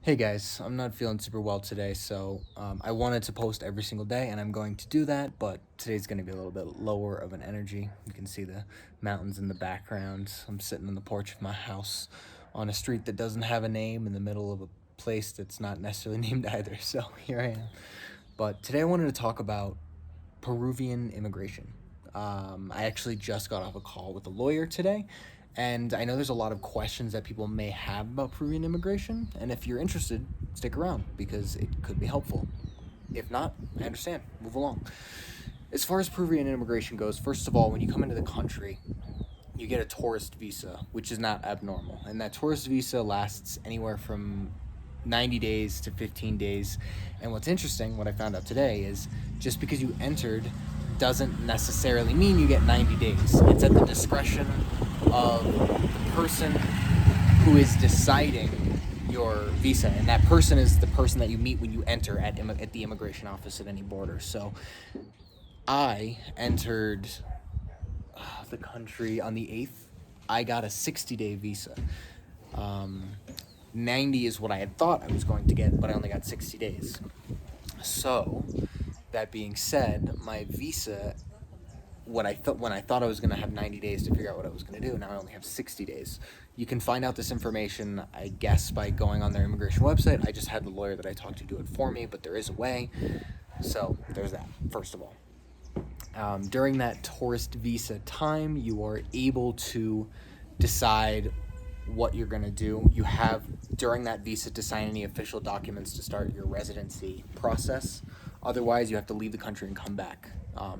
Hey guys, I'm not feeling super well today, so I wanted to post every single day, and I'm going to do that, but today's going to be a little bit lower of an energy. You can see the mountains in the background. I'm sitting on the porch of my house on a street that doesn't have a name in the middle of a place that's not necessarily named either, so here I am. But today I wanted to talk about Peruvian immigration. I actually just got off a call with a lawyer today, and I know there's a lot of questions that people may have about Peruvian immigration. And if you're interested, stick around because it could be helpful. If not, I understand. Move along. As far as Peruvian immigration goes, first of all, when you come into the country, you get a tourist visa, which is not abnormal. And that tourist visa lasts anywhere from 90 days to 15 days. And what's interesting, what I found out today, is just because you entered doesn't necessarily mean you get 90 days. It's at the discretion of the person who is deciding your visa. And that person is the person that you meet when you enter at the immigration office at any border. So I entered the country on the 8th. I got a 60-day visa. 90 is what I had thought I was going to get, but I only got 60 days. So, that being said, my visa, when I thought I was going to have 90 days to figure out what I was going to do, now I only have 60 days. You can find out this information, I guess, by going on their immigration website. I just had the lawyer that I talked to do it for me, but there is a way. So, there's that, first of all. During that tourist visa time, you are able to decide what you're going to do. You have, during that visa, to sign any official documents to start your residency process. Otherwise, you have to leave the country and come back.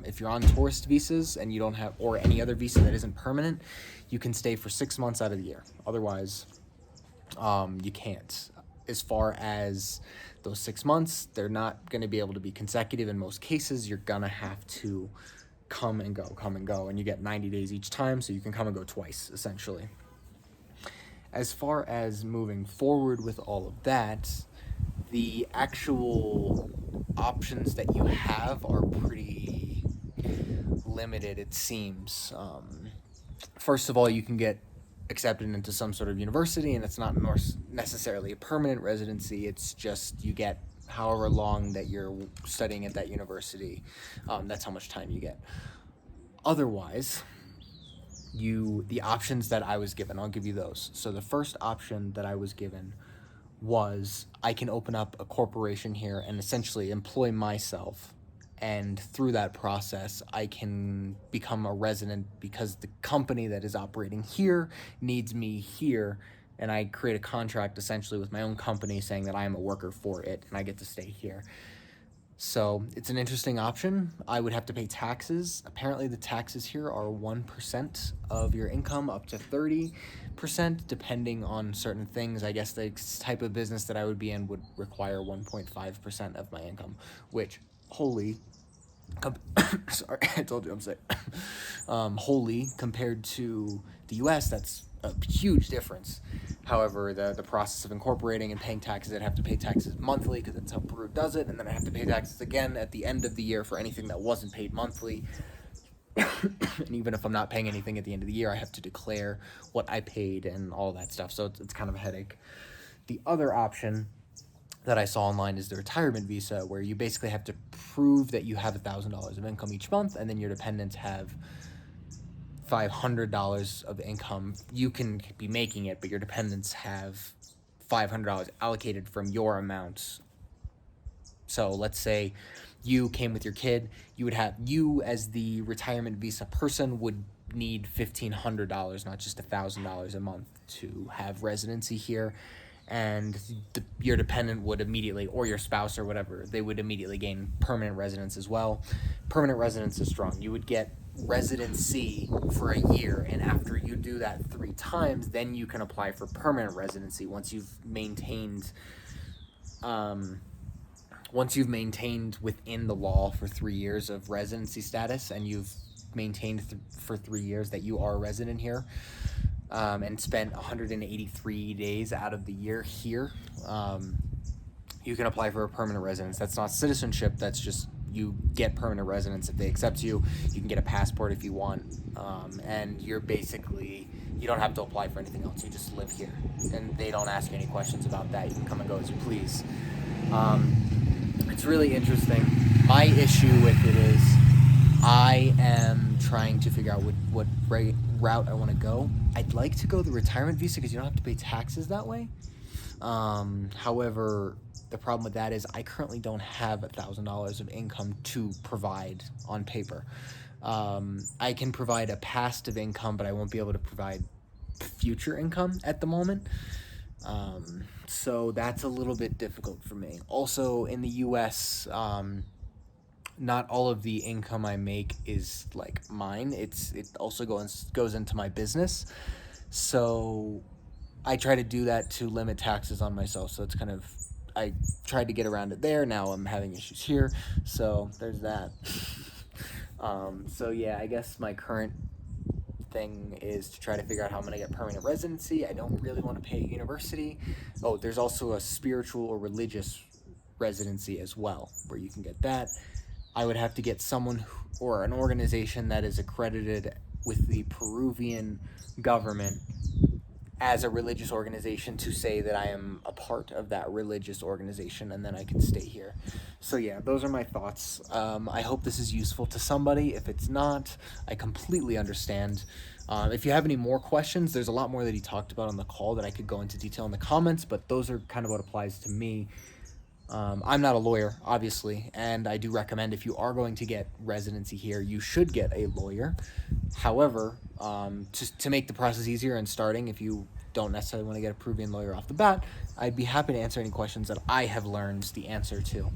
If you're on tourist visas and you don't have, or any other visa that isn't permanent, you can stay for 6 months out of the year. Otherwise, you can't. As far as those 6 months, they're not going to be able to be consecutive in most cases. You're going to have to come and go, and you get 90 days each time, so you can come and go twice, essentially. As far as moving forward with all of that, the actual options that you have are pretty limited, it seems. First of all, you can get accepted into some sort of university, and it's not necessarily a permanent residency. It's just you get however long that you're studying at that university. That's how much time you get. Otherwise, the options that I was given, I'll give you those. So the first option that I was given was I can open up a corporation here and essentially employ myself, and through that process I can become a resident because the company that is operating here needs me here, and I create a contract essentially with my own company saying that I am a worker for it and I get to stay here. So it's an interesting option. I would have to pay taxes. Apparently the taxes here are 1% of your income up to 30%, depending on certain things. I guess the type of business that I would be in would require 1.5% of my income, which, sorry, I told you I'm sick. Holy, compared to the US, that's a huge difference. However, the process of incorporating and paying taxes, I'd have to pay taxes monthly because that's how Peru does it, and then I have to pay taxes again at the end of the year for anything that wasn't paid monthly. And even if I'm not paying anything at the end of the year, I have to declare what I paid and all that stuff, so it's kind of a headache. The other option that I saw online is the retirement visa, where you basically have to prove that you have $1,000 of income each month, and then your dependents have $500 of income. You can be making it, but your dependents have $500 allocated from your amount. So let's say you came with your kid, you as the retirement visa person would need $1,500, not just $1,000 a month to have residency here. And your dependent would immediately, or your spouse or whatever, they would immediately gain permanent residence as well. Permanent residence is strong. You would get residency for a year, and after you do that 3 times, then you can apply for permanent residency once you've maintained within the law for 3 years of residency status, and you've maintained for 3 years that you are a resident here, and spent 183 days out of the year here, you can apply for a permanent residence. That's not citizenship, that's just you get permanent residence if they accept you. You can get a passport if you want, and you're basically, you don't have to apply for anything else. You just live here, and they don't ask you any questions about that. You can come and go as you please. It's really interesting. My issue with it is I am trying to figure out what route I want to go. I'd like to go the retirement visa because you don't have to pay taxes that way. However, the problem with that is I currently don't have $1,000 of income to provide on paper. I can provide a passive income, but I won't be able to provide future income at the moment. So that's a little bit difficult for me. Also, in the U.S., not all of the income I make is like mine. It also goes into my business. So I try to do that to limit taxes on myself. So it's kind of, I tried to get around it there. Now I'm having issues here. So there's that. So yeah, I guess my current thing is to try to figure out how I'm going to get permanent residency. I don't really want to pay at university. Oh, there's also a spiritual or religious residency as well, where you can get that. I would have to get someone or an organization that is accredited with the Peruvian government as a religious organization to say that I am a part of that religious organization, and then I can stay here. So yeah, those are my thoughts. I hope this is useful to somebody. If it's not, I completely understand. If you have any more questions, there's a lot more that he talked about on the call that I could go into detail in the comments, but those are kind of what applies to me. I'm not a lawyer, obviously, and I do recommend if you are going to get residency here, you should get a lawyer. However, to make the process easier and starting, if you don't necessarily want to get a Peruvian lawyer off the bat, I'd be happy to answer any questions that I have learned the answer to.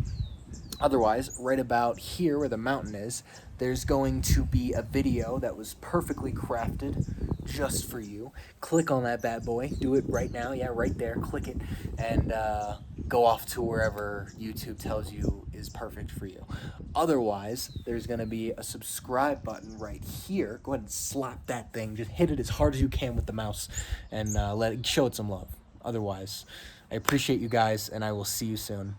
Otherwise, right about here where the mountain is, there's going to be a video that was perfectly crafted just for you. Click on that bad boy. Do it right now. Yeah, right there. Click it and go off to wherever YouTube tells you is perfect for you. Otherwise, there's going to be a subscribe button right here. Go ahead and slap that thing. Just hit it as hard as you can with the mouse and show it some love. Otherwise, I appreciate you guys, and I will see you soon.